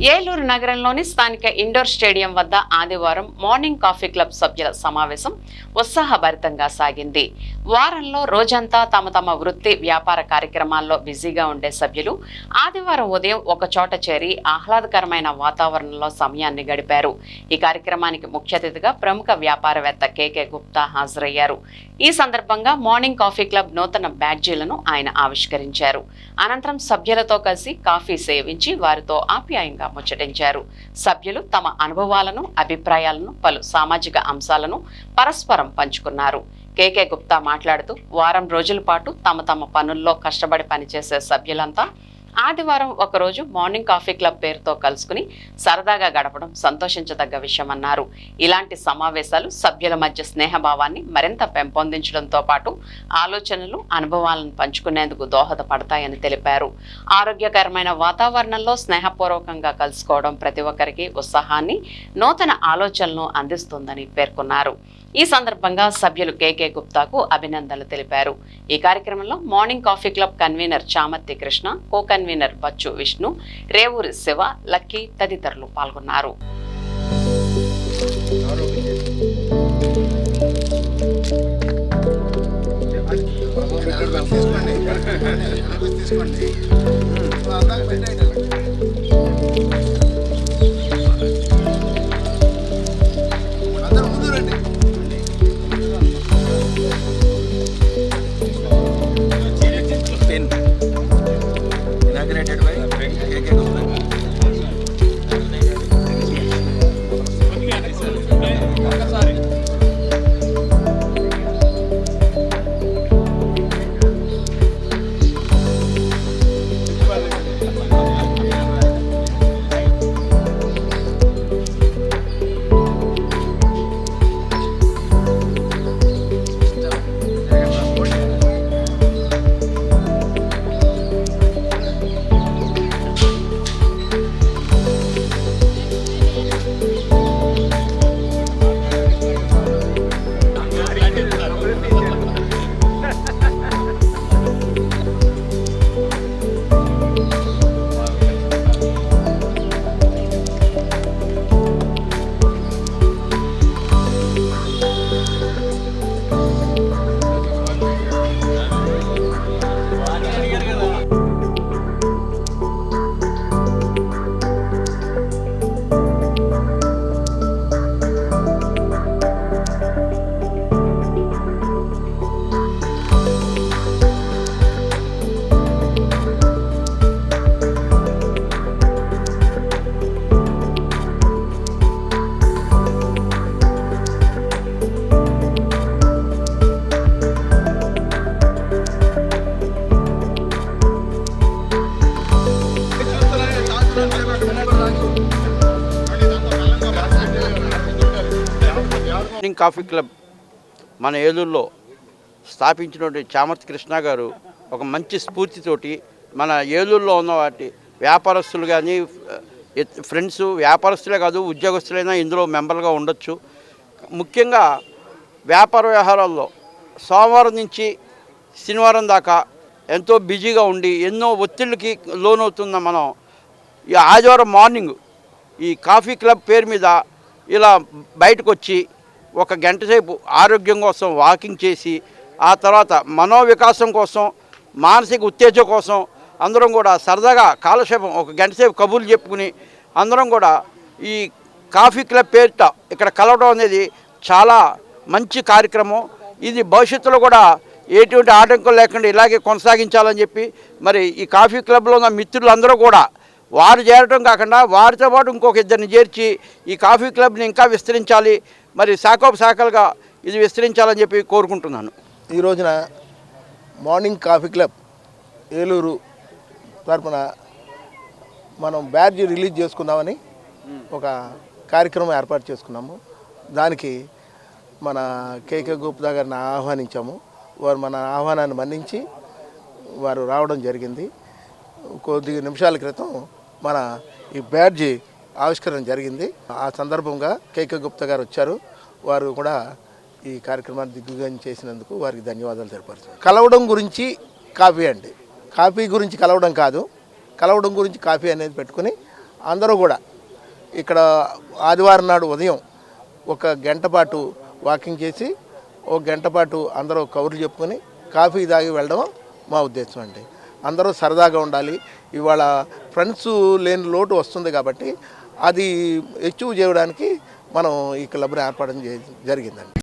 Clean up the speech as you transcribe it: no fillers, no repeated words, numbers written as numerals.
ఏలూరు నగరంలోని స్థానిక indoor stadium వద్ద ఆదివారం మార్నింగ్ కాఫీ క్లబ్ సభ్యుల సమావేశం ఉత్సాహభరితంగా సాగింది. వారంలో రోజంతా తమ వృత్తి వ్యాపార కార్యక్రమాల్లో బిజీగా ఉండే సభ్యులు ఆదివారం ఉదయం ఒక చోట చేరి ఆహ్లాదకరమైన వాతావరణంలో సమయాన్ని గడిపారు. ఈ కార్యక్రమానికి ముఖ్య అతిథిగా ప్రముఖ వ్యాపారవేత్త కేకే గుప్తా హాజరయ్యారు. ఈ సందర్భంగా మార్నింగ్ కాఫీ క్లబ్ నూతన బ్యాడ్జీలను ఆయన ఆవిష్కరించారు. అనంతరం సభ్యులతో కలిసి కాఫీ సేవించి వారితో ఆప్యాయంగా ముచ్చటించారు. సభ్యులు తమ అనుభవాలను, అభిప్రాయాలను, పలు సామాజిక అంశాలను పరస్పరం పంచుకున్నారు. కేకే గుప్తా మాట్లాడుతూ వారం రోజుల పాటు తమ పనుల్లో కష్టపడి పనిచేసే సభ్యులంతా ఆదివారం ఒకరోజు మార్నింగ్ కాఫీ క్లబ్ పేరుతో కలుసుకుని సరదాగా గడపడం సంతోషించదగ్గ విషయమన్నారు. ఇలాంటి సమావేశాలు సభ్యుల మధ్య స్నేహభావాన్ని మరింత పెంపొందించడంతో పాటు ఆలోచనలు, అనుభవాలను పంచుకునేందుకు దోహదపడతాయని తెలిపారు. ఆరోగ్యకరమైన వాతావరణంలో స్నేహపూర్వకంగా కలుసుకోవడం ప్రతి ఒక్కరికి ఉత్సాహాన్ని, నూతన ఆలోచనలను అందిస్తుందని పేర్కొన్నారు. ఈ సందర్భంగా సభ్యులు కేకే గుప్తాకు అభినందనలు తెలిపారు. ఈ కార్యక్రమంలో morning coffee club convener Chamarthi Krishna, co convener Bachchu Vishnu, Revuri Shiva, Lucky తదితరులు పాల్గొన్నారు. కాఫీ క్లబ్ మన ఏలూరులో స్థాపించినటువంటి చామర్తి కృష్ణ గారు ఒక మంచి స్ఫూర్తితోటి మన ఏలూరులో ఉన్న వాటి వ్యాపారస్తులు కానీ, ఫ్రెండ్స్, వ్యాపారస్తులే కాదు ఉద్యోగస్తులైనా ఇందులో మెంబర్గా ఉండొచ్చు. ముఖ్యంగా వ్యాపార వ్యవహారాల్లో సోమవారం నుంచి శనివారం దాకా ఎంతో బిజీగా ఉండి ఎన్నో ఒత్తిళ్ళకి లోనవుతున్న మనం ఈ ఆదివారం మార్నింగ్ ఈ కాఫీ క్లబ్ పేరు మీద ఇలా బయటకు వచ్చి ఒక గంట సేపు ఆరోగ్యం కోసం వాకింగ్ చేసి, ఆ తర్వాత మనోవికాసం కోసం, మానసిక ఉత్తేజం కోసం అందరం కూడా సరదాగా కాలక్షేపం ఒక గంట సేపు కబుర్లు చెప్పుకుని అందరం కూడా ఈ కాఫీ క్లబ్ పేరిట ఇక్కడ కలవడం అనేది చాలా మంచి కార్యక్రమం. ఇది భవిష్యత్తులో కూడా ఎటువంటి ఆటంకం లేకుండా ఇలాగే కొనసాగించాలని చెప్పి మరి ఈ కాఫీ క్లబ్లో ఉన్న మిత్రులందరూ కూడా వారు చేరటం కాకుండా వారితో పాటు ఇంకొక ఇద్దరిని చేర్చి ఈ కాఫీ క్లబ్ని ఇంకా విస్తరించాలి, మరి శాఖలుగా ఇది విస్తరించాలని చెప్పి కోరుకుంటున్నాను. ఈ రోజున మార్నింగ్ కాఫీ క్లబ్ ఏలూరు తరపున మనం బ్యాడ్జ్ రిలీజ్ చేసుకుందామని ఒక కార్యక్రమం ఏర్పాటు చేసుకున్నాము. దానికి మన కేకే గుప్తా గారిని ఆహ్వానించాము. వారు మన ఆహ్వానాన్ని మన్నించి వారు రావడం జరిగింది. కొద్ది నిమిషాల క్రితం మన ఈ బ్యాడ్జి ఆవిష్కరణ జరిగింది. ఆ సందర్భంగా కేకే గుప్తా గారు వచ్చారు. వారు కూడా ఈ కార్యక్రమాన్ని దిగ్విజయం చేసినందుకు వారికి ధన్యవాదాలు తెలియపరుచున్నాను. కలవడం గురించి కాఫీ అండి, కాఫీ గురించి కలవడం కాదు, కలవడం గురించి కాఫీ అనేది పెట్టుకుని అందరూ కూడా ఇక్కడ ఆదివారం నాడు ఉదయం ఒక గంట పాటు వాకింగ్ చేసి ఒక గంట పాటు అందరూ కబుర్లు చెప్పుకొని కాఫీ తాగి వెళ్ళడం మా ఉద్దేశం అండి. అందరూ సరదాగా ఉండాలి. ఇవాళ ఫ్రెండ్స్ లేని లోటు వస్తుంది కాబట్టి అది అచీవ్ చేయడానికి మనం ఈ క్లబ్ని ఏర్పడడం జరిగిందండి.